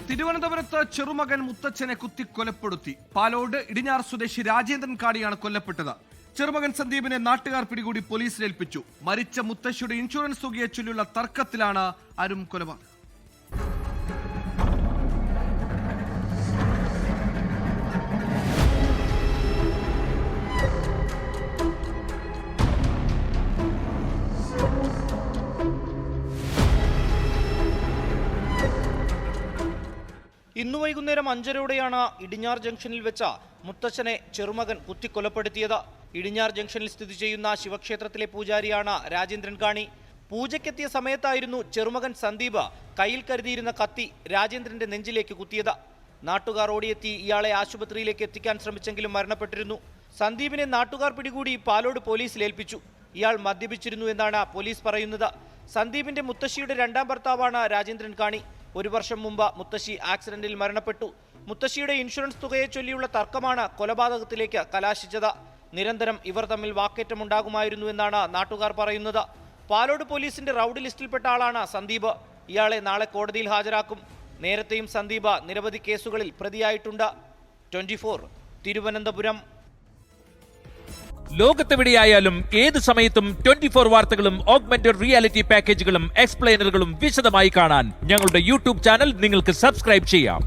തിരുവനന്തപുരത്ത് ചെറുമകൻ മുത്തച്ഛനെ കുത്തിക്കൊലപ്പെടുത്തി. പാലോട് ഇടിഞ്ഞാർ സ്വദേശി രാജേന്ദ്രൻ കാടിയാണ് കൊല്ലപ്പെട്ടത്. ചെറുമകൻ സന്ദീപിനെ നാട്ടുകാർ പിടികൂടി പോലീസിലേൽപ്പിച്ചു. മരിച്ച മുത്തശ്ശിയുടെ ഇൻഷുറൻസ് തുകയെ ചൊല്ലിയുള്ള തർക്കത്തിലാണ് അരും കൊലപാതകം. ഇന്നു വൈകുന്നേരം 5:30-ഓടെയാണ് ഇടിഞ്ഞാർ ജംഗ്ഷനിൽ വെച്ച മുത്തച്ഛനെ ചെറുമകൻ കുത്തിക്കൊലപ്പെടുത്തിയത്. ഇടിഞ്ഞാർ ജംഗ്ഷനിൽ സ്ഥിതി ചെയ്യുന്ന ശിവക്ഷേത്രത്തിലെ പൂജാരിയാണ് രാജേന്ദ്രൻ കാണി. പൂജയ്ക്കെത്തിയ സമയത്തായിരുന്നു ചെറുമകൻ സന്ദീപ് കയ്യിൽ കരുതിയിരുന്ന കത്തി രാജേന്ദ്രന്റെ നെഞ്ചിലേക്ക് കുത്തിയത്. നാട്ടുകാർ ഓടിയെത്തി ഇയാളെ ആശുപത്രിയിലേക്ക് എത്തിക്കാൻ ശ്രമിച്ചെങ്കിലും മരണപ്പെട്ടിരുന്നു. സന്ദീപിനെ നാട്ടുകാർ പിടികൂടി പാലോട് പോലീസിലേൽപ്പിച്ചു. ഇയാൾ മദ്യപിച്ചിരുന്നു എന്നാണ് പോലീസ് പറയുന്നത്. സന്ദീപിന്റെ മുത്തശ്ശിയുടെ രണ്ടാം ഭർത്താവാണ് രാജേന്ദ്രൻ കാണി. 1 വർഷം മുമ്പ് മുത്തശ്ശി ആക്സിഡന്റിൽ മരണപ്പെട്ടു. മുത്തശ്ശിയുടെ ഇൻഷുറൻസ് തുകയെ ചൊല്ലിയുള്ള തർക്കമാണ് കൊലപാതകത്തിലേക്ക് കലാശിച്ചത്. നിരന്തരം ഇവർ തമ്മിൽ വാക്കേറ്റമുണ്ടാകുമായിരുന്നു എന്നാണ് നാട്ടുകാർ പറയുന്നത്. പാലോട് പോലീസിന്റെ റൌഡി ലിസ്റ്റിൽപ്പെട്ട ആളാണ് സന്ദീപ്. ഇയാളെ നാളെ കോടതിയിൽ ഹാജരാക്കും. നേരത്തെയും സന്ദീപ് നിരവധി കേസുകളിൽ പ്രതിയായിട്ടുണ്ട്. 24 തിരുവനന്തപുരം. ലോകത്തെവിടെയായാലും ഏത് സമയത്തും 24 വാർത്തകളും ഓഗ്മെന്റഡ് റിയാലിറ്റി പാക്കേജുകളും എക്സ്പ്ലെയിനറുകളും വിശദമായി കാണാൻ ഞങ്ങളുടെ യൂട്യൂബ് ചാനൽ നിങ്ങൾക്ക് സബ്സ്ക്രൈബ് ചെയ്യാം.